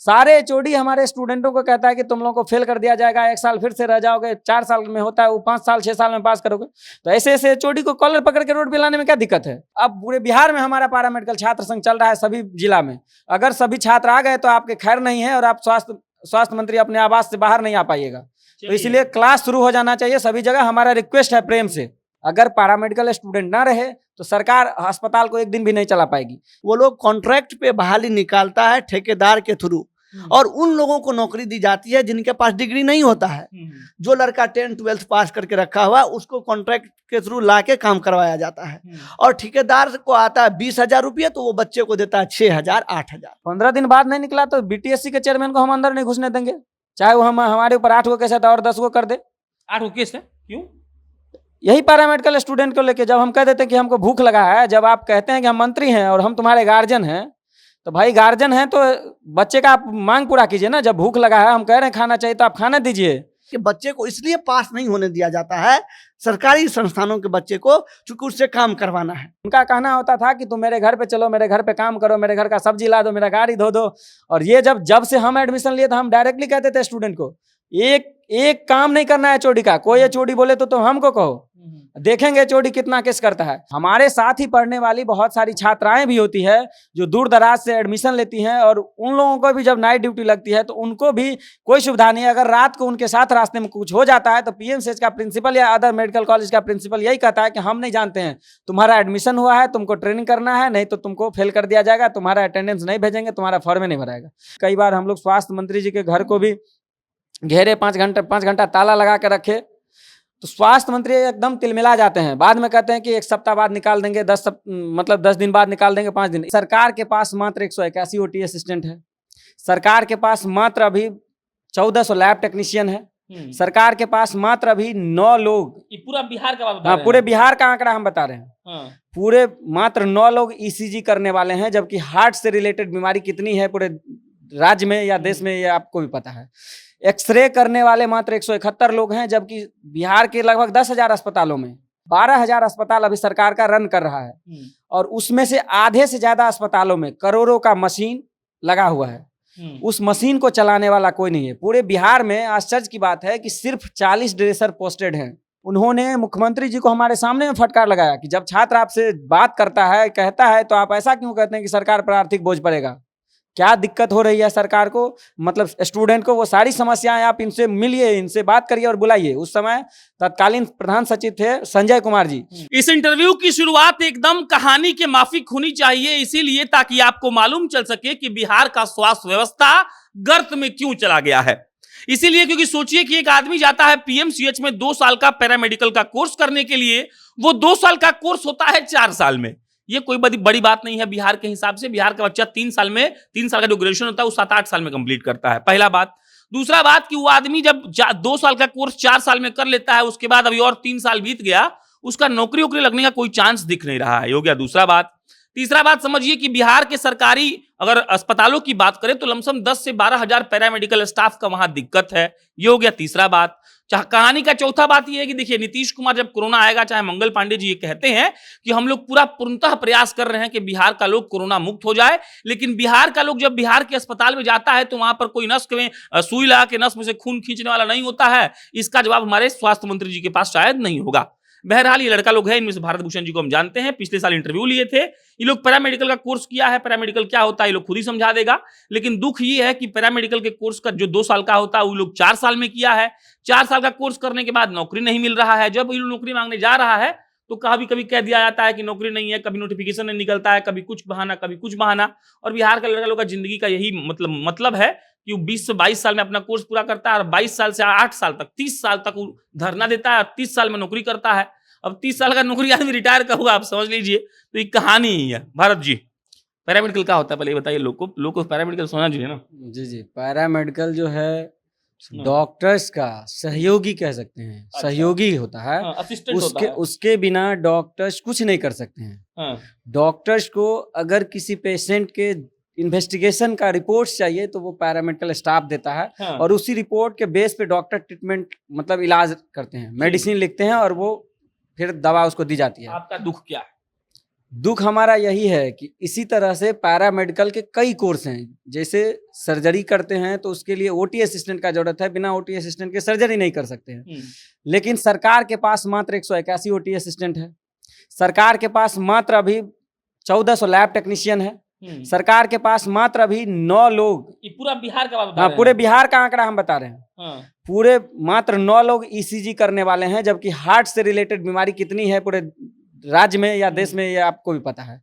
सारे एचओडी हमारे स्टूडेंटों को कहता है कि तुम लोगों को फेल कर दिया जाएगा, 1 साल फिर से रह जाओगे, 4 साल में होता है वो 5 साल 6 साल में पास करोगे। तो ऐसे ऐसे एचओडी को कॉलर पकड़ के रोड पे लाने में क्या दिक्कत है। अब पूरे बिहार में हमारा पैरामेडिकल छात्र संघ चल रहा है सभी जिला में। अगर सभी छात्र आ गए तो आपके खैर नहीं है और आप स्वास्थ्य मंत्री अपने आवास से बाहर नहीं आ पाइएगा। तो इसलिए क्लास शुरू हो जाना चाहिए सभी जगह। हमारा रिक्वेस्ट है प्रेम से, अगर पैरामेडिकल स्टूडेंट ना रहे तो सरकार अस्पताल को एक दिन भी नहीं चला पाएगी। वो लोग कॉन्ट्रैक्ट पे बहाली निकालता है ठेकेदार के थ्रू, और उन लोगों को नौकरी दी जाती है जिनके पास डिग्री नहीं होता है। जो लड़का 10th 12th पास करके रखा हुआ है उसको कॉन्ट्रैक्ट के थ्रू लाके काम करवाया जाता है। और ठेकेदार को आता है 20,000 रुपये, तो वो बच्चे को देता है 6,000 8,000। 15 दिन बाद नहीं निकला तो बीटीएससी के चेयरमैन को हम अंदर नहीं घुसने देंगे, चाहे वो हमारे ऊपर 8 गो केस है तो और 10 गो कर दे। 8 गो केस है क्यों? यही पैरामेडिकल स्टूडेंट को लेके जब हम कह देते हैं कि हमको भूख लगा है, जब आप कहते हैं कि हम मंत्री हैं और हम तुम्हारे गार्जियन हैं, तो भाई गार्जियन हैं तो बच्चे का आप मांग पूरा कीजिए ना। जब भूख लगा है, हम कह रहे हैं खाना चाहिए, तो आप खाना दीजिए। कि बच्चे को इसलिए पास नहीं होने दिया जाता है सरकारी संस्थानों के बच्चे को, चूंकि उससे काम करवाना है। उनका कहना होता था कि तुम मेरे घर पे चलो, मेरे घर पे काम करो, मेरे घर का सब्जी ला दो, मेरा गाड़ी धो दो। और ये जब से हम एडमिशन लिए तो हम डायरेक्टली कहते थे स्टूडेंट को, एक काम नहीं करना है एचओडी का। कोई एचओडी बोले तो तुम हमको कहो, देखेंगे एचओडी कितना केस करता है। हमारे साथ ही पढ़ने वाली बहुत सारी छात्राएं भी होती है जो दूर दराज से एडमिशन लेती हैं, और उन लोगों को भी जब नाइट ड्यूटी लगती है तो उनको भी कोई सुविधा नहीं है। अगर रात को उनके साथ रास्ते में कुछ हो जाता है तो पीएमसीएच का प्रिंसिपल या अदर मेडिकल कॉलेज का प्रिंसिपल यही कहता है कि हम नहीं जानते हैं, तुम्हारा एडमिशन हुआ है, तुमको ट्रेनिंग करना है, नहीं तो तुमको फेल कर दिया जाएगा, तुम्हारा अटेंडेंस नहीं भेजेंगे, तुम्हारा फॉर्म नहीं भराएगा। कई बार हम लोग स्वास्थ्य मंत्री जी के घर को भी घेरे, 5 घंटा ताला लगा के रखे, तो स्वास्थ्य मंत्री एकदम तिलमिला जाते हैं। बाद में कहते हैं कि 1 सप्ताह बाद निकाल देंगे, 10 दिन बाद निकाल देंगे, 5 दिन। सरकार के पास मात्र 181 ओटी असिस्टेंट है। सरकार के पास मात्र अभी 1400 लैब टेक्नीशियन है। सरकार के पास मात्र अभी 9 लोग, ये पूरा बिहार का हाँ पूरे बिहार का आंकड़ा हम बता रहे हैं। पूरे मात्र 9 लोग ईसीजी करने वाले हैं, जबकि हार्ट से रिलेटेड बीमारी कितनी है पूरे राज्य में या देश में ये आपको भी पता है। एक्सरे करने वाले मात्र 171 लोग हैं, जबकि बिहार के लगभग 10,000 अस्पतालों में 12,000 अस्पताल अभी सरकार का रन कर रहा है, और उसमें से आधे से ज्यादा अस्पतालों में करोड़ों का मशीन लगा हुआ है। उस मशीन को चलाने वाला कोई नहीं है। पूरे बिहार में आश्चर्य की बात है कि सिर्फ 40 ड्रेसर पोस्टेड हैं। उन्होंने मुख्यमंत्री जी को हमारे सामने में फटकार लगाया कि जब छात्र आपसे बात करता है, कहता है, तो आप ऐसा क्यों कहते हैं कि सरकार पर आर्थिक बोझ पड़ेगा। क्या दिक्कत हो रही है सरकार को, मतलब स्टूडेंट को, वो सारी समस्याएं आप इनसे मिलिए, इनसे बात करिए और बुलाइए। उस समय तत्कालीन प्रधान सचिव थे संजय कुमार जी। इस इंटरव्यू की शुरुआत एकदम कहानी के माफिक होनी चाहिए, इसीलिए ताकि आपको मालूम चल सके कि बिहार का स्वास्थ्य व्यवस्था गर्त में क्यों चला गया है। इसीलिए क्योंकि सोचिए कि एक आदमी जाता है पीएमसीएच में 2 साल का पैरामेडिकल का कोर्स करने के लिए, वो 2 साल का कोर्स होता है 4 साल में। ये कोई बड़ी बात नहीं है बिहार के हिसाब से। बिहार का बच्चा 3 साल का जो ग्रेजुएशन होता है वो 7-8 साल में कंप्लीट करता है, पहला बात। दूसरा बात कि वो आदमी जब 2 साल का कोर्स 4 साल में कर लेता है, उसके बाद अभी और 3 साल बीत गया, उसका नौकरी वोकरी लगने का कोई चांस दिख नहीं रहा है, हो गया दूसरा बात। तीसरा बात समझिए कि बिहार के सरकारी अगर अस्पतालों की बात करें तो लमसम 10 से 12,000 पैरामेडिकल स्टाफ का वहां दिक्कत है, ये हो गया तीसरा बात। कहानी का चौथा बात यह है कि देखिए नीतीश कुमार जब कोरोना आएगा, चाहे मंगल पांडे जी ये कहते हैं कि हम लोग पूरा पूर्णतः प्रयास कर रहे हैं कि बिहार का लोग कोरोना मुक्त हो जाए, लेकिन बिहार का लोग जब बिहार के अस्पताल में जाता है तो वहां पर कोई नस में सुई लगा के नस में से खून खींचने वाला नहीं होता है। इसका जवाब हमारे स्वास्थ्य मंत्री जी के पास शायद नहीं होगा। बहरहाल ये लड़का लोग है, इनमें से भारत भूषण जी को हम जानते हैं, पिछले साल इंटरव्यू लिए थे। ये लोग पैरामेडिकल का कोर्स किया है, पैरामेडिकल क्या होता है ये लोग खुद ही समझा देगा। लेकिन दुख ये है कि पैरामेडिकल के कोर्स का जो 2 साल का होता है वो लोग 4 साल में किया है। 4 साल का कोर्स करने के बाद नौकरी नहीं मिल रहा है। जब ये नौकरी मांगने जा रहा है तो कभी कह दिया जाता है कि नौकरी नहीं है, कभी नोटिफिकेशन नहीं निकलता है, कभी कुछ बहाना कभी कुछ बहाना। और बिहार का लड़का लोग का जिंदगी का यही मतलब है कि वो 20 से 22 साल में अपना कोर्स पूरा करता है, और 22 साल से 8 साल तक 30 साल तक वो धरना देता है, और 30 साल में नौकरी करता है। अब 30 साल का नौकरी आदमी रिटायर का हुआ, आप समझ लीजिए। तो ये कहानी ही है। भारत जी, पैरामेडिकल क्या होता है पहले बताइए लोग को पैरामेडिकल सुना जी है ना। जी, पैरामेडिकल जो है डॉक्टर्स का सहयोगी कह सकते हैं। अच्छा। सहयोगी होता है, असिस्टेंट होता है। उसके बिना डॉक्टर्स कुछ नहीं कर सकते हैं। डॉक्टर्स को अगर किसी पेशेंट के इन्वेस्टिगेशन का रिपोर्ट चाहिए तो वो पैरामेडिकल स्टाफ देता है, और उसी रिपोर्ट के बेस पे डॉक्टर ट्रीटमेंट मतलब इलाज करते हैं, मेडिसिन लिखते हैं, और वो फिर दवा उसको दी जाती है। आपका दुख क्या है? दुख हमारा यही है कि इसी तरह से पैरामेडिकल के कई कोर्स हैं। जैसे सर्जरी करते हैं तो उसके लिए ओटी असिस्टेंट का जरूरत है, बिना ओटी असिस्टेंट के सर्जरी नहीं कर सकते हैं। लेकिन सरकार के पास मात्र 181 ओटी असिस्टेंट है। सरकार के पास मात्र अभी 1400 लैब टेक्नीशियन है। सरकार के पास मात्र अभी 9 लोग, ये पूरा बिहार का बात बता हाँ रहे हैं। पूरे बिहार का आंकड़ा हम बता रहे हैं, हाँ। पूरे मात्र 9 लोग ईसीजी करने वाले हैं, जबकि हार्ट से रिलेटेड बीमारी कितनी है पूरे राज्य में या देश में ये आपको भी पता है।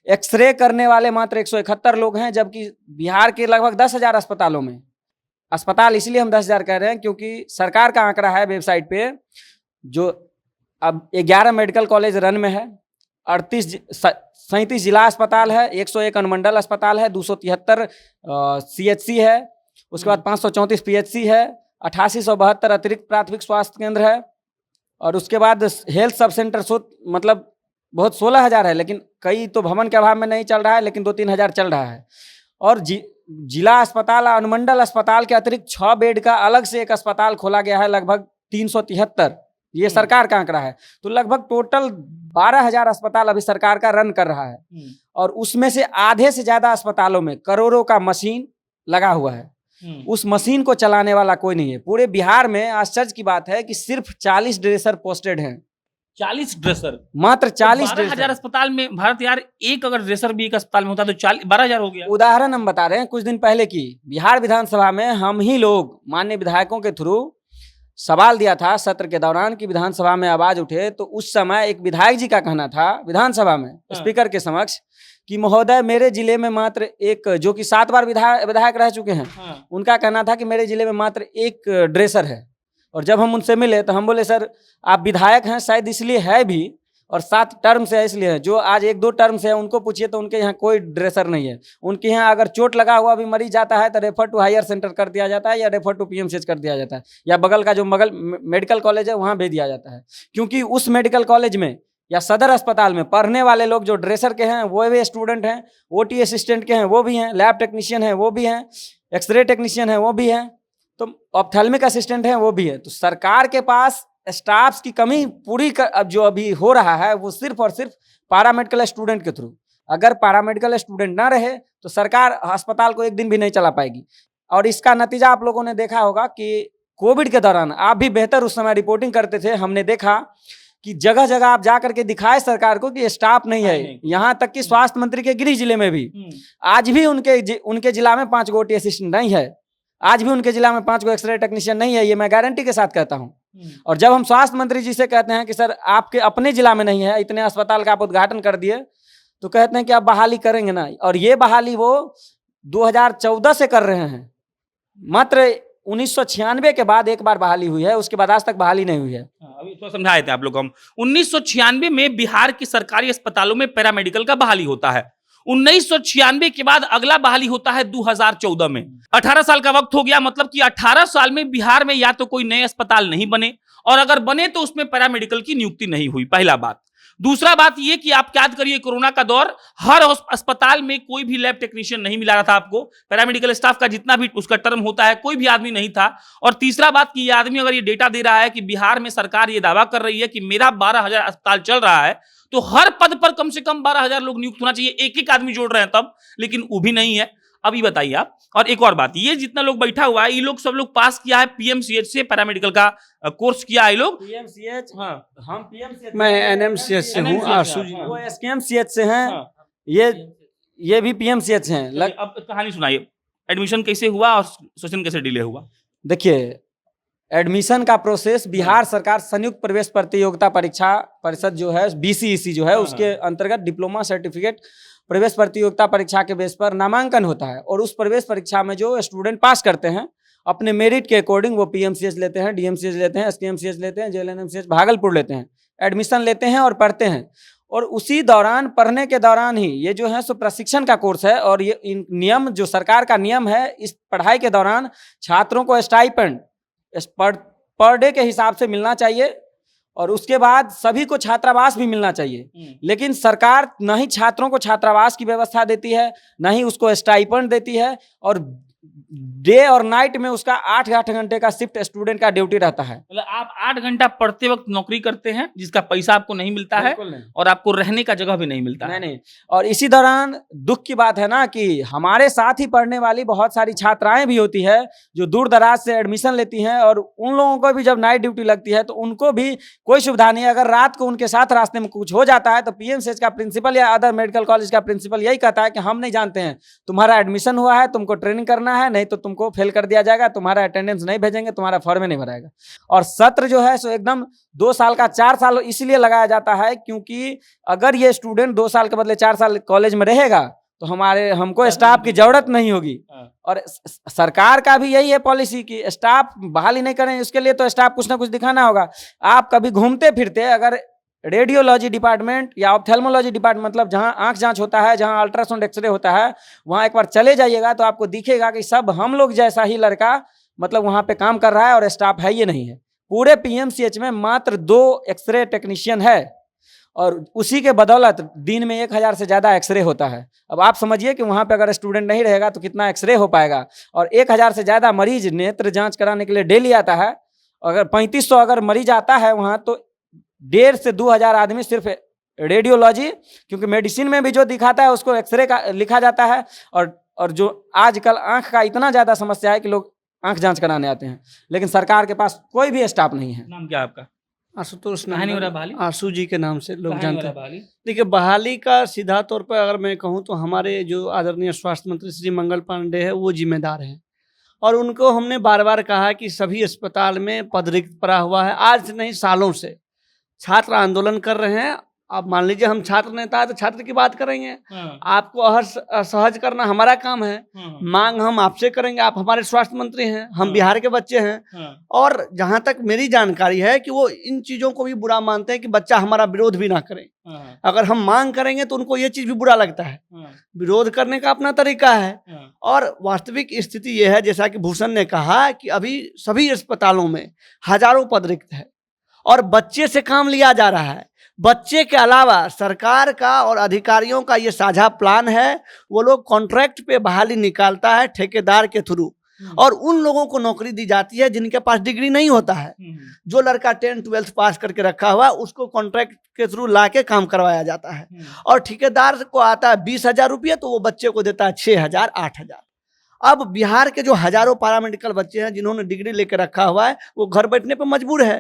एक्सरे करने वाले मात्र 171 लोग हैं, जबकि बिहार के लगभग 10,000 अस्पतालों में, अस्पताल इसलिए हम 10,000 कह रहे हैं क्योंकि सरकार का आंकड़ा है वेबसाइट पे, जो अब 11 मेडिकल कॉलेज रन में है, 37 जिला अस्पताल है, 101 अनुमंडल अस्पताल है, 273 सीएचसी है, उसके बाद 534 पीएचसी है, 8872 अतिरिक्त प्राथमिक स्वास्थ्य केंद्र है, और उसके बाद हेल्थ सब सेंटर मतलब बहुत 16,000 है, लेकिन कई तो भवन के अभाव में नहीं चल रहा है, लेकिन 2-3 हज़ार चल रहा है। और जिला अस्पताल और अनुमंडल अस्पताल के अतिरिक्त 6 बेड का अलग से एक अस्पताल खोला गया है, लगभग 373, ये सरकार का आंकड़ा है। तो लगभग टोटल 12,000 अस्पताल अभी सरकार का रन कर रहा है, और उसमें से आधे से ज्यादा अस्पतालों में करोड़ों का मशीन लगा हुआ है। उस मशीन को चलाने वाला कोई नहीं है। पूरे बिहार में आश्चर्य की बात है कि सिर्फ 40 ड्रेसर पोस्टेड हैं। 40 ड्रेसर, मात्र 40 12,000 ड्रेसर। अस्पताल में भारत यार, एक अगर ड्रेसर भी एक अस्पताल में होता तो 12,000 हो गया। उदाहरण हम बता रहे हैं, कुछ दिन पहले की बिहार विधानसभा में हम ही लोग माननीय विधायकों के थ्रू सवाल दिया था सत्र के दौरान कि विधानसभा में आवाज उठे, तो उस समय एक विधायक जी का कहना था विधानसभा में स्पीकर के समक्ष कि महोदय मेरे जिले में मात्र एक, जो कि 7 बार विधायक रह चुके हैं, उनका कहना था कि मेरे जिले में मात्र एक ड्रेसर है। और जब हम उनसे मिले तो हम बोले सर आप विधायक हैं शायद इसलिए है भी, और 7 टर्म से है इसलिए है, जो आज 1-2 टर्म से है उनको पूछिए तो उनके यहाँ कोई ड्रेसर नहीं है। उनके यहाँ अगर चोट लगा हुआ भी मरीज जाता है तो रेफर टू हायर सेंटर कर दिया जाता है, या रेफर टू पीएमसीएच कर दिया जाता है, या बगल का जो मेडिकल कॉलेज है वहाँ भेज दिया जाता है। क्योंकि उस मेडिकल कॉलेज में या सदर अस्पताल में पढ़ने वाले लोग जो ड्रेसर के हैं वो भी स्टूडेंट हैं, ओटी असिस्टेंट के हैं वो भी हैं, लैब टेक्नीशियन हैं वो भी हैं, एक्सरे टेक्नीशियन है वो भी हैं, तो ऑप्थेल्मिक असिस्टेंट हैं वो भी है। तो सरकार के पास स्टाफ्स की कमी पूरी अब जो अभी हो रहा है वो सिर्फ और सिर्फ पैरामेडिकल स्टूडेंट के थ्रू। अगर पैरामेडिकल स्टूडेंट ना रहे तो सरकार अस्पताल को एक दिन भी नहीं चला पाएगी। और इसका नतीजा आप लोगों ने देखा होगा कि कोविड के दौरान आप भी बेहतर उस समय रिपोर्टिंग करते थे, हमने देखा कि जगह जगह आप जा करके दिखाए सरकार को कि स्टाफ नहीं है। यहाँ तक कि स्वास्थ्य मंत्री के गृह जिले में भी आज भी उनके जिला में 5 गो ओटी असिस्टेंट नहीं है, आज भी उनके जिला में 5 गो एक्सरे टेक्नीशियन नहीं है, ये मैं गारंटी के साथ कहता हूँ। और जब हम स्वास्थ्य मंत्री जी से कहते हैं कि सर आपके अपने जिला में नहीं है, इतने अस्पताल का आप उद्घाटन कर दिए, तो कहते हैं कि आप बहाली करेंगे ना। और ये बहाली वो 2014 से कर रहे हैं, मात्र 1996 के बाद एक बार बहाली हुई है, उसके बाद आज तक बहाली नहीं हुई है। अभी तो समझाए थे आप लोग हम, 1996 में बिहार की सरकारी अस्पतालों में पैरामेडिकल का बहाली होता है। 1996 के बाद अगला बहाली होता है 2014 में। 18 साल का वक्त हो गया, मतलब कि 18 साल में बिहार में या तो कोई नए अस्पताल नहीं बने, और अगर बने तो उसमें पैरामेडिकल की नियुक्ति नहीं हुई, पहला बात। दूसरा बात ये कि आप याद करिए कोरोना का दौर, हर अस्पताल में कोई भी लैब टेक्नीशियन नहीं मिला रहा था आपको, पैरामेडिकल स्टाफ का जितना भी उसका टर्म होता है कोई भी आदमी नहीं था। और तीसरा बात कि ये आदमी अगर ये डेटा दे रहा है कि बिहार में सरकार ये दावा कर रही है कि मेरा 12,000 अस्पताल चल रहा है, तो हर पद पर कम से कम 12,000 लोग नियुक्त होना चाहिए। एक आदमी जोड़ रहे हैं तब, लेकिन वो भी नहीं है। अभी बताइए आप। और एक और बात, ये जितना लोग बैठा हुआ है, ये लोग सब लोग पास किया है पीएमसीएच से, पैरामेडिकल का कोर्स किया है ये लोग। पीएमसीएच, हाँ, हम पीएमसीएच, मैं एनएमसीएच से हूँ, आशु जी। वो एसकेएमसीएच से हैं, हाँ। ये भी पीएमसीएच हैं। अब कहानी सुनाइए, एडमिशन कैसे हुआ और सेशन कैसे डिले हुआ? देखिए, एडमिशन का प्रोसेस बिहार सरकार संयुक्त प्रवेश प्रतियोगिता परीक्षा परिषद जो है, बीसीईसी जो है, उसके अंतर्गत डिप्लोमा सर्टिफिकेट प्रवेश प्रतियोगिता परीक्षा के बेस पर नामांकन होता है। और उस प्रवेश परीक्षा में जो स्टूडेंट पास करते हैं अपने मेरिट के अकॉर्डिंग, वो पीएमसीएच लेते हैं, डीएमसीएच लेते हैं, एसकेएमसीएच लेते हैं, जेएलएनएमसीएच भागलपुर लेते हैं, एडमिशन लेते हैं और पढ़ते हैं। और उसी दौरान, पढ़ने के दौरान ही ये जो है सो प्रशिक्षण का कोर्स है। और ये नियम जो सरकार का नियम है, इस पढ़ाई के दौरान छात्रों को स्टाइपेंड पर डे के हिसाब से मिलना चाहिए, और उसके बाद सभी को छात्रावास भी मिलना चाहिए। लेकिन सरकार न ही छात्रों को छात्रावास की व्यवस्था देती है, न ही उसको स्टाइपेंड देती है, और डे और नाइट में उसका 8-8 घंटे का शिफ्ट स्टूडेंट का ड्यूटी रहता है। मतलब आप 8 घंटा पढ़ते वक्त नौकरी करते हैं जिसका पैसा आपको नहीं मिलता है बिल्कुल नहीं। और आपको रहने का जगह भी नहीं मिलता है। नहीं। और इसी दौरान दुख की बात है ना कि हमारे साथ ही पढ़ने वाली बहुत सारी छात्राएं भी होती है जो दूर दराज से एडमिशन लेती हैं, और उन लोगों को भी जब नाइट ड्यूटी लगती है तो उनको भी कोई सुविधा नहीं है। अगर रात को उनके साथ रास्ते में कुछ हो जाता है तो पीएमसीएच का प्रिंसिपल या अदर मेडिकल कॉलेज का प्रिंसिपल यही कहता है कि हम नहीं जानते हैं, तुम्हारा एडमिशन हुआ है, तुमको ट्रेनिंग करना है, नहीं तो तुमको फेल कर दिया जाएगा, तुम्हारा अटेंडेंस नहीं भेजेंगे, तुम्हारा फॉर्म नहीं भराएगा। और सत्र जो है सो एकदम 2 साल का 4 साल इसलिए लगाया जाता है क्योंकि अगर ये स्टूडेंट 2 साल के बदले 4 साल कॉलेज में रहेगा तो हमको स्टाफ की जरूरत नहीं होगी। और सरकार का भी यही है पॉलिसी कि स्टाफ बहाली नहीं करें, उसके लिए तो स्टाफ कुछ ना कुछ दिखाना होगा। आप कभी घूमते फिरते अगर रेडियोलॉजी डिपार्टमेंट या ऑप्थेल्मोलॉजी डिपार्टमेंट, मतलब जहां आंख जांच होता है, जहां अल्ट्रासाउंड एक्सरे होता है, वहां एक बार चले जाइएगा तो आपको दिखेगा कि सब हम लोग जैसा ही लड़का मतलब वहां पे काम कर रहा है और स्टाफ है ये नहीं है। पूरे पीएमसीएच में मात्र 2 एक्सरे टेक्नीशियन है और उसी के बदौलत दिन में 1000 से ज़्यादा एक्सरे होता है। अब आप समझिए कि वहाँ पे अगर स्टूडेंट नहीं रहेगा तो कितना एक्सरे हो पाएगा। और 1000 से ज़्यादा मरीज नेत्र जांच कराने के लिए डेली आता है। अगर 3500 अगर मरीज आता है वहाँ तो 1,500 से 2,000 आदमी सिर्फ रेडियोलॉजी, क्योंकि मेडिसिन में भी जो दिखाता है उसको एक्सरे का लिखा जाता है। और जो आजकल आँख का इतना ज़्यादा समस्या है कि लोग आँख जाँच कराने आते हैं, लेकिन सरकार के पास कोई भी स्टाफ नहीं है। नाम क्या आपका? आशुतोष कहाँ नहीं हो रहा बहाली? आशु जी के नाम से लोग कहाँ नहीं हो जानते रहा हैं। बहाली? देखिए, बहाली का सीधा तौर पर अगर मैं कहूँ तो हमारे जो आदरणीय स्वास्थ्य मंत्री श्री मंगल पांडे है वो जिम्मेदार हैं, और उनको हमने बार बार कहा कि सभी अस्पताल में पद रिक्त पड़ा हुआ है। आज नहीं, सालों से छात्र आंदोलन कर रहे हैं। अब मान लीजिए हम छात्र नेता है तो छात्र की बात करेंगे, आपको असहज करना हमारा काम है, मांग हम आपसे करेंगे, आप हमारे स्वास्थ्य मंत्री हैं, हम बिहार के बच्चे हैं। और जहां तक मेरी जानकारी है कि वो इन चीजों को भी बुरा मानते हैं कि बच्चा हमारा विरोध भी ना करे। अगर हम मांग करेंगे तो उनको ये चीज भी बुरा लगता है। विरोध करने का अपना तरीका है। और वास्तविक स्थिति ये है, जैसा कि भूषण ने कहा, कि अभी सभी अस्पतालों में हजारों पद रिक्त है और बच्चे से काम लिया जा रहा है। बच्चे के अलावा सरकार का और अधिकारियों का ये साझा प्लान है, वो लोग कॉन्ट्रैक्ट पे बहाली निकालता है ठेकेदार के थ्रू, और उन लोगों को नौकरी दी जाती है जिनके पास डिग्री नहीं होता है। जो लड़का 10th-12th पास करके रखा हुआ उसको कॉन्ट्रैक्ट के थ्रू लाके काम करवाया जाता है। और ठेकेदार को आता है 20,000 रुपये, तो वो बच्चे को देता है 6,000, 8,000। अब बिहार के जो हजारों पैरामेडिकल बच्चे हैं जिन्होंने डिग्री लेकर रखा हुआ है, वो घर बैठने पर मजबूर है।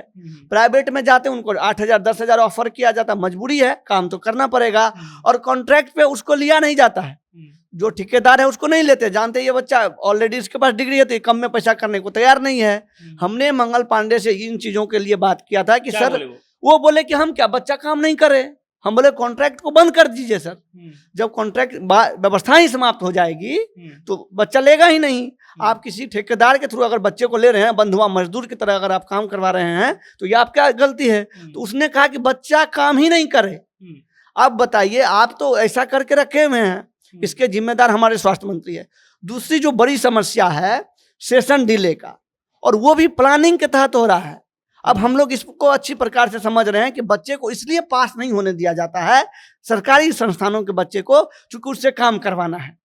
प्राइवेट में जाते हैं, उनको 8,000, 10,000 ऑफर किया जाता है, मजबूरी है, काम तो करना पड़ेगा। और कॉन्ट्रैक्ट पे उसको लिया नहीं जाता है, जो ठेकेदार है उसको नहीं लेते, जानते ये बच्चा ऑलरेडी इसके पास डिग्री है तो ये कम में पैसा करने को तैयार नहीं है। हमने मंगल पांडे से इन चीजों के लिए बात किया था कि सर, वो बोले कि हम क्या, बच्चा काम नहीं करे। हम बोले कॉन्ट्रैक्ट को बंद कर दीजिए सर, जब कॉन्ट्रैक्ट व्यवस्था ही समाप्त हो जाएगी तो बच्चा लेगा ही नहीं। आप किसी ठेकेदार के थ्रू अगर बच्चे को ले रहे हैं, बंधुआ मजदूर की तरह अगर आप काम करवा रहे हैं तो ये आपका गलती है। तो उसने कहा कि बच्चा काम ही नहीं करे। आप बताइए, आप तो ऐसा करके रखे हुए हैं, इसके जिम्मेदार हमारे स्वास्थ्य मंत्री है। दूसरी जो बड़ी समस्या है सेशन डिले का, और वो भी प्लानिंग के तहत हो रहा है। अब हम लोग इसको अच्छी प्रकार से समझ रहे हैं कि बच्चे को इसलिए पास नहीं होने दिया जाता है, सरकारी संस्थानों के बच्चे को, चूंकि उससे काम करवाना है।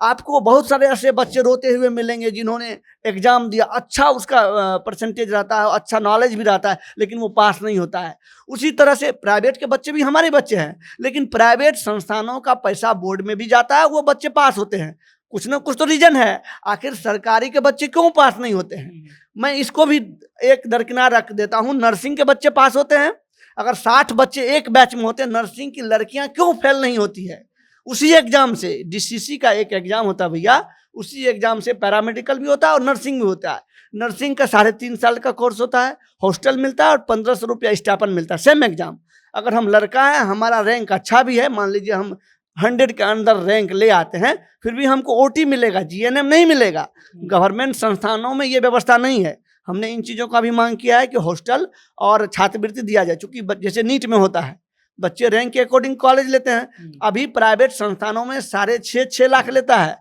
आपको बहुत सारे ऐसे बच्चे रोते हुए मिलेंगे जिन्होंने एग्जाम दिया, अच्छा उसका परसेंटेज रहता है, अच्छा नॉलेज भी रहता है, लेकिन वो पास नहीं होता है। उसी तरह से प्राइवेट के बच्चे भी हमारे बच्चे हैं, लेकिन प्राइवेट संस्थानों का पैसा बोर्ड में भी जाता है, वो बच्चे पास होते हैं। कुछ ना कुछ तो रीजन है, आखिर सरकारी के बच्चे क्यों पास नहीं होते हैं। मैं इसको भी एक दरकिनार रख देता हूँ, नर्सिंग के बच्चे पास होते हैं। अगर 60 बच्चे एक बैच में होते हैं, नर्सिंग की लड़कियां क्यों फेल नहीं होती है? उसी एग्जाम से, डीसीसी का एक एग्जाम होता है भैया, उसी एग्जाम से पैरामेडिकल भी होता है और नर्सिंग भी होता है। नर्सिंग का 3.5 साल का कोर्स होता है, हॉस्टल मिलता है और 1500 रुपया स्टाइपेंड मिलता है, सेम एग्जाम। अगर हम लड़का है, हमारा रैंक अच्छा भी है, मान लीजिए हम 100 के अंदर रैंक ले आते हैं, फिर भी हमको ओटी मिलेगा, जीएनएम नहीं मिलेगा। गवर्नमेंट संस्थानों में ये व्यवस्था नहीं है। हमने इन चीज़ों का भी मांग किया है कि हॉस्टल और छात्रवृत्ति दिया जाए, चूंकि जैसे नीट में होता है, बच्चे रैंक के अकॉर्डिंग कॉलेज लेते हैं। अभी प्राइवेट संस्थानों में 6.5 लाख लेता है।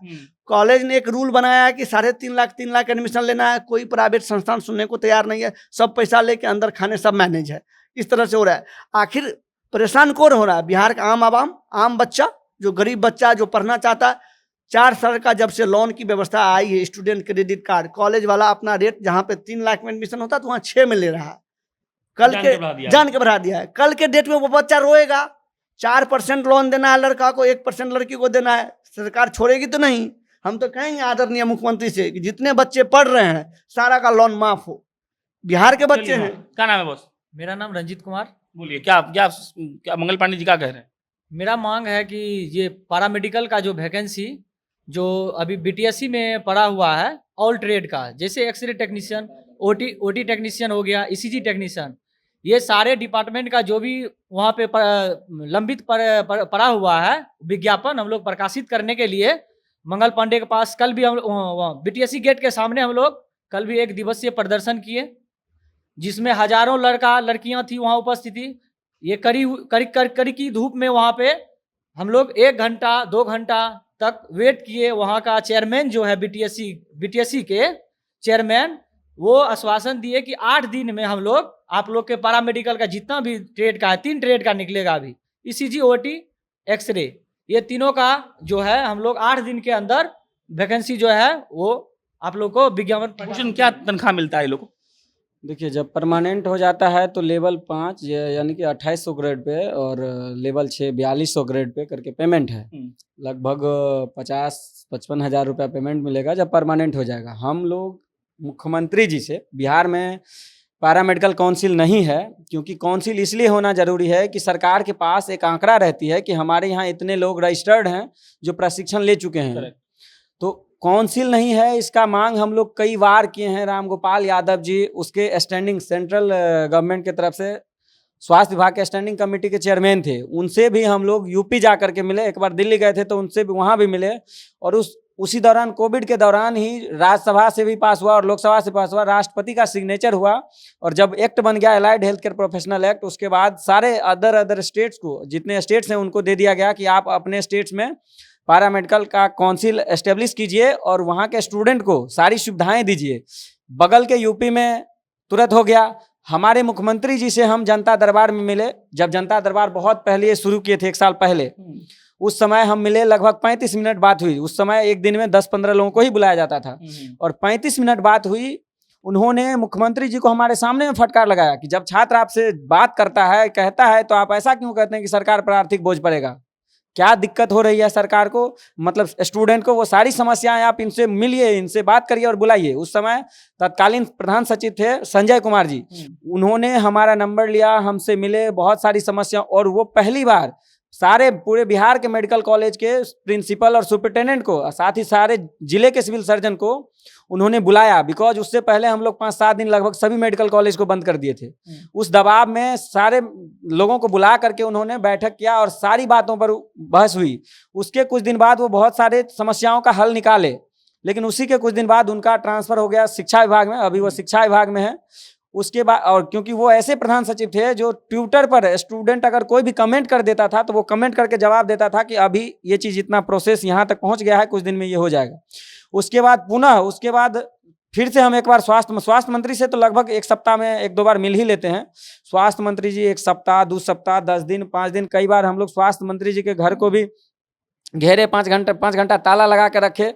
कॉलेज ने एक रूल बनाया है कि 3.5 लाख एडमिशन लेना है। कोई प्राइवेट संस्थान सुनने को तैयार नहीं है, सब पैसा लेके अंदर खाने सब मैनेज है। इस तरह से हो रहा है। आखिर परेशान कौन हो रहा है? बिहार का आम आवाम, आम बच्चा, जो गरीब बच्चा जो पढ़ना चाहता है। 4 साल का जब से लोन की व्यवस्था आई है, स्टूडेंट क्रेडिट कार्ड, कॉलेज वाला अपना रेट जहाँ पे 3 लाख में एडमिशन होता है तो वहाँ 6 में ले रहा है। कल जान के के बढ़ा दिया है। जान के बढ़ा दिया है। कल के डेट में वो बच्चा रोएगा। 4% लोन देना है लड़का को, 1% लड़की को देना है। सरकार छोड़ेगी तो नहीं। हम तो कहेंगे आदरणीय मुख्यमंत्री से कि जितने बच्चे पढ़ रहे हैं सारा का लोन माफ हो। बिहार के बच्चे चलिए, हैं। हाँ। क्या नाम है बॉस? मेरा नाम रंजीत कुमार। बोलिए, क्या क्या क्या मंगल पांडे जी क्या कह रहे हैं? मेरा मांग है कि ये पैरामेडिकल का जो वैकेंसी जो अभी बीटीएससी में पड़ा हुआ है, ऑल ट्रेड का, जैसे एक्सरे टेक्नीशियन, ओटी टेक्नीशियन हो गया, ईसीजी टेक्नीशियन, ये सारे डिपार्टमेंट का जो भी वहाँ पे लंबित पड़ा हुआ है विज्ञापन हम लोग प्रकाशित करने के लिए मंगल पांडे के पास कल भी हम बीटीएससी गेट के सामने हम लोग कल भी 1 दिवसीय प्रदर्शन किए, जिसमें हजारों लड़का लड़कियां थी वहाँ उपस्थित थी। ये कड़ी की धूप में वहाँ पे हम लोग 1 घंटा 2 घंटा तक वेट किए। वहाँ का चेयरमैन जो है बीटीएससी के चेयरमैन, वो आश्वासन दिए कि 8 दिन में हम लोग आप लोग के पैरामेडिकल का जितना भी ट्रेड का है, 3 ट्रेड का निकलेगा अभी, ईसीजी, ओटी, एक्सरे, ये तीनों का जो है हम लोग 8 दिन के अंदर वैकेंसी जो है वो आप लोग को विज्ञापन। भूषण, क्या तनख्वाह मिलता है ये लोग को? देखिए, जब परमानेंट हो जाता है तो लेवल 5 यानी कि 2800 ग्रेड पे और लेवल 6 4200 ग्रेड पे करके पेमेंट है। लगभग 50-55 हज़ार रुपया पेमेंट मिलेगा जब परमानेंट हो जाएगा। हम लोग मुख्यमंत्री जी से, बिहार में पैरामेडिकल काउंसिल नहीं है, क्योंकि काउंसिल इसलिए होना जरूरी है कि सरकार के पास एक आंकड़ा रहती है कि हमारे यहाँ इतने लोग रजिस्टर्ड हैं जो प्रशिक्षण ले चुके हैं। Correct. तो काउंसिल नहीं है, इसका मांग हम लोग कई बार किए हैं। राम गोपाल यादव जी उसके स्टैंडिंग सेंट्रल गवर्नमेंट की तरफ से स्वास्थ्य विभाग के स्टैंडिंग कमेटी के चेयरमैन थे, उनसे भी हम लोग यूपी जा करके मिले। एक बार दिल्ली गए थे तो उनसे भी वहाँ भी मिले। और उसी दौरान कोविड के दौरान ही राज्यसभा से भी पास हुआ और लोकसभा से पास हुआ, राष्ट्रपति का सिग्नेचर हुआ। और जब एक्ट बन गया allied health care professional act, उसके बाद सारे अदर स्टेट्स को, जितने स्टेट्स हैं उनको दे दिया गया कि आप अपने स्टेट्स में पैरामेडिकल का काउंसिल एस्टेब्लिश कीजिए और वहाँ के स्टूडेंट को सारी सुविधाएं दीजिए। बगल के यूपी में तुरंत हो गया। हमारे मुख्यमंत्री जी से हम जनता दरबार में मिले, जब जनता दरबार बहुत पहले शुरू किए थे, 1 साल पहले, उस समय हम मिले। लगभग 35 मिनट बात हुई। उस समय एक दिन में 10-15 लोगों को ही बुलाया जाता था और 35 मिनट बात हुई। उन्होंने मुख्यमंत्री जी को हमारे सामने में फटकार लगाया कि जब छात्र आपसे बात करता है, कहता है, तो आप ऐसा क्यों कहते हैं कि सरकार पर आर्थिक बोझ पड़ेगा? क्या दिक्कत हो रही है सरकार को, मतलब स्टूडेंट को? वो सारी समस्याएं आप इनसे मिलिए, इनसे बात करिए और बुलाइए। उस समय तत्कालीन प्रधान सचिव थे संजय कुमार जी, उन्होंने हमारा नंबर लिया, हमसे मिले, बहुत सारी समस्या। और वो पहली बार सारे पूरे बिहार के मेडिकल कॉलेज के प्रिंसिपल और सुपरिटेंडेंट को, साथ ही सारे जिले के सिविल सर्जन को उन्होंने बुलाया। बिकॉज उससे पहले हम लोग 5-7 दिन लगभग सभी मेडिकल कॉलेज को बंद कर दिए थे। उस दबाव में सारे लोगों को बुला करके उन्होंने बैठक किया और सारी बातों पर बहस हुई। उसके कुछ दिन बाद वो बहुत सारे समस्याओं का हल निकाले, लेकिन उसी के कुछ दिन बाद उनका ट्रांसफर हो गया शिक्षा विभाग में। अभी वो शिक्षा विभाग में है। उसके बाद, और क्योंकि वो ऐसे प्रधान सचिव थे जो ट्विटर पर स्टूडेंट अगर कोई भी कमेंट कर देता था तो वो कमेंट करके जवाब देता था कि अभी ये चीज़ इतना प्रोसेस यहाँ तक पहुँच गया है, कुछ दिन में ये हो जाएगा। उसके बाद उसके बाद फिर से हम एक बार स्वास्थ्य मंत्री से तो लगभग 1 सप्ताह में 1-2 बार मिल ही लेते हैं। स्वास्थ्य मंत्री जी 1 सप्ताह, 2 सप्ताह, 10 दिन, 5 दिन, कई बार हम लोग स्वास्थ्य मंत्री जी के घर को भी घेरे, 5 घंटा ताला लगा के रखे।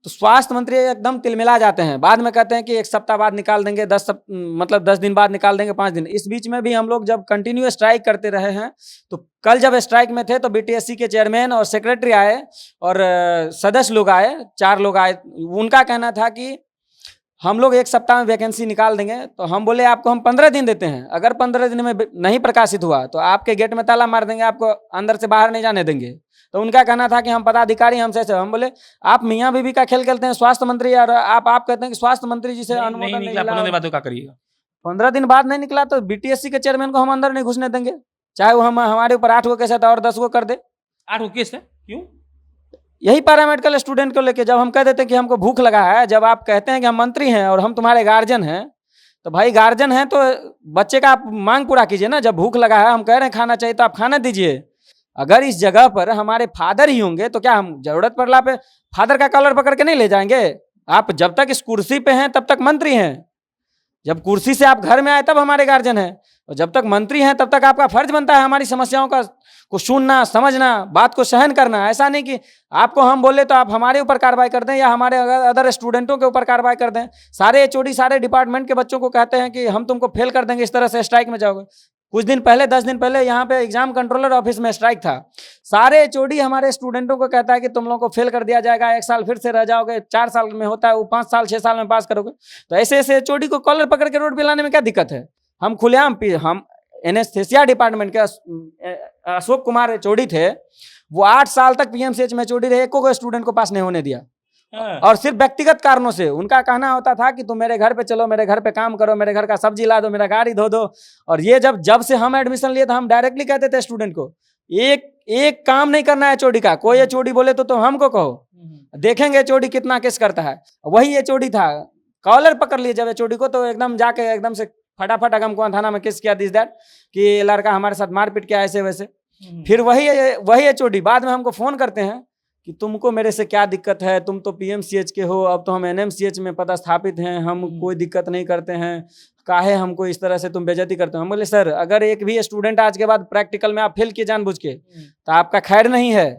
तो स्वास्थ्य मंत्री एकदम तिलमिला जाते हैं। बाद में कहते हैं कि 1 सप्ताह बाद निकाल देंगे, 10 दिन बाद निकाल देंगे, 5 दिन। इस बीच में भी हम लोग जब कंटिन्यू स्ट्राइक करते रहे हैं, तो कल जब स्ट्राइक में थे तो बीटीएससी के चेयरमैन और सेक्रेटरी आए और सदस्य लोग आए, 4 लोग आए। उनका कहना था कि हम लोग 1 सप्ताह में वैकेंसी निकाल देंगे। तो हम बोले आपको हम 15 दिन देते हैं, अगर 15 दिन में नहीं प्रकाशित हुआ तो आपके गेट में ताला मार देंगे, आपको अंदर से बाहर नहीं जाने देंगे। तो उनका कहना था कि हम पदाधिकारी हमसे, हम बोले आप मियाँ बीबी का खेल खेलते हैं, स्वास्थ्य मंत्री, और आप कहते हैं कि स्वास्थ्य मंत्री जी से अनुमोदन नहीं मिला। 15 दिन बाद क्या करिएगा? 15 दिन बाद नहीं निकला तो बीटीएससी के चेयरमैन को हम अंदर नहीं घुसने देंगे, चाहे वो हमारे ऊपर 8 गो केस है और 10 गो कर दे। 8 केस है? क्यों? यही पैरामेडिकल स्टूडेंट को लेके जब हम कह देते हैं कि हमको भूख लगा है, जब आप कहते हैं कि हम मंत्री हैं और हम तुम्हारे गार्जियन हैं, तो भाई गार्जियन हैं तो बच्चे का आप मांग पूरा कीजिए ना। जब भूख लगा है, हम कह रहे हैं खाना चाहिए, तो आप खाना दीजिए। अगर इस जगह पर हमारे फादर ही होंगे तो क्या हम जरूरत पड़ला पे फादर का कॉलर पकड़ के नहीं ले जाएंगे? आप जब तक इस कुर्सी पे हैं तब तक मंत्री हैं। जब कुर्सी से आप घर में आए तब हमारे गार्जियन हैं, और जब तक मंत्री हैं तब तक आपका फर्ज बनता है हमारी समस्याओं को सुनना, समझना, बात को सहन करना। ऐसा नहीं कि आपको हम बोले तो आप हमारे ऊपर कार्रवाई कर दें या हमारे अदर स्टूडेंटों के ऊपर कार्रवाई कर दें। सारे एचओडी सारे डिपार्टमेंट के बच्चों को कहते हैं कि हम तुमको फेल कर देंगे, इस तरह से स्ट्राइक में जाओगे। कुछ दिन पहले 10 दिन पहले यहाँ पे एग्जाम कंट्रोलर ऑफिस में स्ट्राइक था। सारे एचओडी हमारे स्टूडेंटों को कहता है कि तुम लोगों को फेल कर दिया जाएगा, 1 साल फिर से रह जाओगे, 4 साल में होता है वो 5 साल 6 साल में पास करोगे। तो ऐसे ऐसे एचओडी को कॉलर पकड़ के रोड पे लाने में क्या दिक्कत है? हम खुलेआम हम एनेस्थेसिया डिपार्टमेंट के अशोक कुमार एचओडी थे, वो 8 साल तक पीएमसीएच में एचओडी रहे, एको स्टूडेंट को पास नहीं होने दिया। और सिर्फ व्यक्तिगत कारणों से उनका कहना होता था कि तुम मेरे घर पे चलो, मेरे घर पे काम करो, मेरे घर का सब्जी ला दो, मेरा गाड़ी धो दो। और ये जब से हम एडमिशन लिए तो हम डायरेक्टली कहते थे स्टूडेंट को, एक काम नहीं करना है एचओडी का। कोई एचओडी बोले तो हमको कहो, देखेंगे एचओडी कितना केस करता है। वही एचओडी था, कॉलर पकड़ लिए जब एचओडी को तो एकदम जाके एकदम से फटाफट अगमकुआं थाना में केस किया दिस दैट कि लड़का हमारे साथ मारपीट किया ऐसे वैसे। फिर वही एचओडी बाद में हमको फोन करते हैं कि तुमको मेरे से क्या दिक्कत है, तुम तो पीएमसीएच के हो, अब तो हम एनएमसीएच में पदस्थापित हैं, हम कोई दिक्कत नहीं करते हैं, काहे हमको इस तरह से तुम बेइज्जती करते हो। हम बोले सर, अगर एक भी स्टूडेंट आज के बाद प्रैक्टिकल में आप फेल किए जानबूझ के तो आपका खैर नहीं है।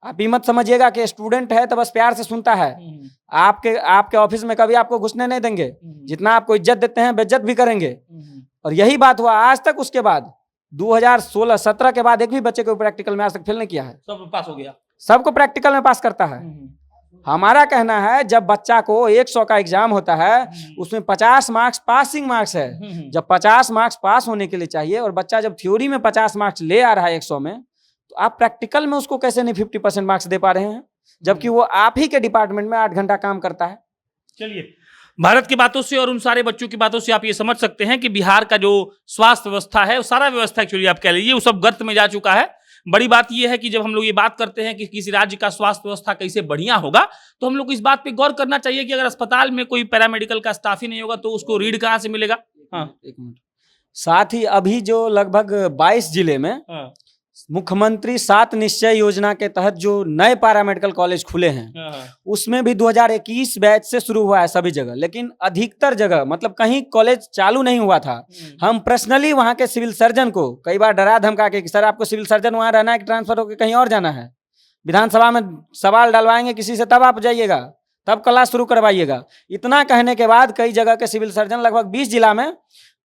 आप ये मत समझिएगा कि स्टूडेंट है तो बस प्यार से सुनता है। आपके ऑफिस में कभी आपको घुसने नहीं देंगे, जितना आपको इज्जत देते हैं बेइज्जत भी करेंगे। और यही बात हुआ आज तक। उसके बाद 2016-17 के बाद एक भी बच्चे को प्रैक्टिकल में आज तक फेल नहीं किया है, सब पास हो गया, सबको प्रैक्टिकल में पास करता है। हमारा कहना है जब बच्चा को 100 का एग्जाम होता है उसमें 50 मार्क्स पासिंग मार्क्स है। जब 50 मार्क्स पास होने के लिए चाहिए और बच्चा जब थ्योरी में 50 मार्क्स ले आ रहा है 100 में, तो आप प्रैक्टिकल में उसको कैसे नहीं 50% मार्क्स दे पा रहे हैं, जबकि वो आप ही के डिपार्टमेंट में 8 घंटा काम करता है। चलिए, भारत की बातों से और उन सारे बच्चों की बातों से आप ये समझ सकते हैं कि बिहार का जो स्वास्थ्य व्यवस्था है, वो सारा व्यवस्था एक्चुअली आप कह लीजिए वो सब गर्त में जा चुका है। बड़ी बात यह है कि जब हम लोग ये बात करते हैं कि किसी राज्य का स्वास्थ्य व्यवस्था कैसे बढ़िया होगा, तो हम लोग को इस बात पे गौर करना चाहिए कि अगर अस्पताल में कोई पैरामेडिकल का स्टाफ ही नहीं होगा तो उसको रीढ़ कहाँ से मिलेगा। हाँ, एक मिनट। साथ ही अभी जो लगभग 22 जिले में मुख्यमंत्री 7 निश्चय योजना के तहत जो नए पैरामेडिकल कॉलेज खुले हैं, उसमें भी 2021 बैच से शुरू हुआ है सभी जगह, लेकिन अधिकतर जगह मतलब कहीं कॉलेज चालू नहीं हुआ था। हम पर्सनली वहां के सिविल सर्जन को कई बार डरा धमका के कि सर आपको सिविल सर्जन वहां रहना है कि ट्रांसफर होकर कहीं और जाना है, विधानसभा में सवाल डलवाएंगे किसी से तब आप जाइएगा, तब क्लास शुरू करवाइएगा। इतना कहने के बाद कई जगह के सिविल सर्जन लगभग 20 जिला में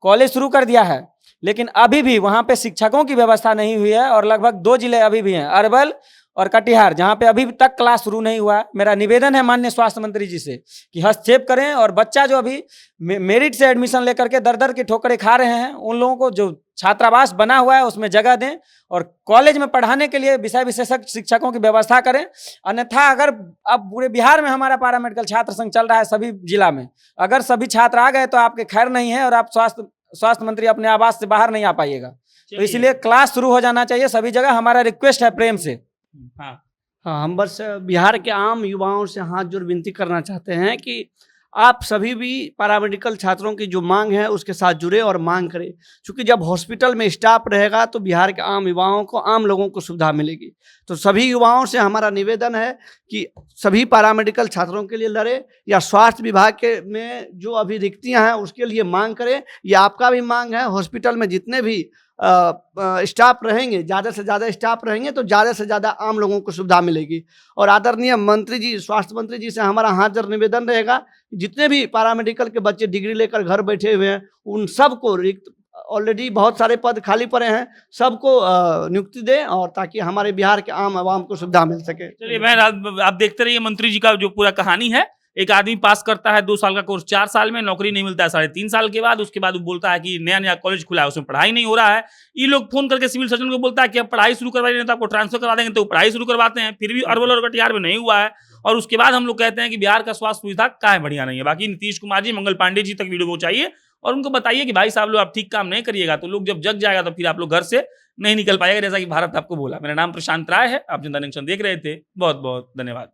कॉलेज शुरू कर दिया है, लेकिन अभी भी वहां पे शिक्षकों की व्यवस्था नहीं हुई है। और लगभग 2 जिले अभी भी हैं, अरवल और कटिहार, जहां पे अभी तक क्लास शुरू नहीं हुआ है। मेरा निवेदन है माननीय स्वास्थ्य मंत्री जी से कि हस्तक्षेप करें और बच्चा जो अभी मेरिट से एडमिशन लेकर के दर दर की ठोकरें खा रहे हैं, उन लोगों को जो छात्रावास बना हुआ है उसमें जगह दें और कॉलेज में पढ़ाने के लिए विषय विशेषज्ञ शिक्षकों की व्यवस्था करें। अन्यथा अगर अब पूरे बिहार में हमारा पैरामेडिकल छात्र संघ चल रहा है सभी जिला में, अगर सभी छात्र आ गए तो आपके खैर नहीं है और आप स्वास्थ्य मंत्री अपने आवास से बाहर नहीं आ पाइएगा। तो इसलिए क्लास शुरू हो जाना चाहिए सभी जगह, हमारा रिक्वेस्ट है प्रेम से। हाँ, हम बस बिहार के आम युवाओं से हाथ जोड़ विनती करना चाहते हैं कि आप सभी भी पैरामेडिकल छात्रों की जो मांग है उसके साथ जुड़े और मांग करें, क्योंकि जब हॉस्पिटल में स्टाफ रहेगा तो बिहार के आम युवाओं को, आम लोगों को सुविधा मिलेगी। तो सभी युवाओं से हमारा निवेदन है कि सभी पैरामेडिकल छात्रों के लिए लड़े या स्वास्थ्य विभाग के में जो अभी रिक्तियां हैं उसके लिए मांग करें। ये आपका भी मांग है। हॉस्पिटल में जितने भी स्टाफ रहेंगे, ज़्यादा से ज़्यादा स्टाफ रहेंगे तो ज़्यादा से ज़्यादा आम लोगों को सुविधा मिलेगी। और आदरणीय मंत्री जी, स्वास्थ्य मंत्री जी से हमारा हाथ जोड़ निवेदन रहेगा, जितने भी पैरामेडिकल के बच्चे डिग्री लेकर घर बैठे हुए हैं उन सबको रिक्त, ऑलरेडी बहुत सारे पद खाली पड़े हैं, सबको नियुक्ति दें और ताकि हमारे बिहार के आम आवाम को सुविधा मिल सके। चलिए बहन, आप देखते रहिए मंत्री जी का जो पूरा कहानी है। एक आदमी पास करता है 2 साल का कोर्स 4 साल में, नौकरी नहीं मिलता है 3.5 साल के बाद। उसके बाद वो बोलता है कि नया कॉलेज खुला है उसमें पढ़ाई नहीं हो रहा है। ये लोग फोन करके सिविल सर्जन को बोलता है कि अब पढ़ाई शुरू करवाइए, नहीं तो आपको ट्रांसफर करवा देंगे, तो वो पढ़ाई शुरू करवाते हैं। फिर भी अरवल और कटिहार में नहीं हुआ है। और उसके बाद हम लोग कहते हैं कि बिहार का स्वास्थ्य सुविधा काहे बढ़िया नहीं है। बाकी नीतीश कुमार जी, मंगल पांडे जी तक वीडियो पहुंचाइए और उनको बताइए कि भाई साहब लोग आप ठीक काम नहीं करिएगा तो लोग जब जग जाएगा तो फिर आप लोग घर से नहीं निकल पाएगा, जैसा कि भारत आपको बोला। मेरा नाम प्रशांत राय है, आप जनता जंक्शन देख रहे थे। बहुत बहुत धन्यवाद।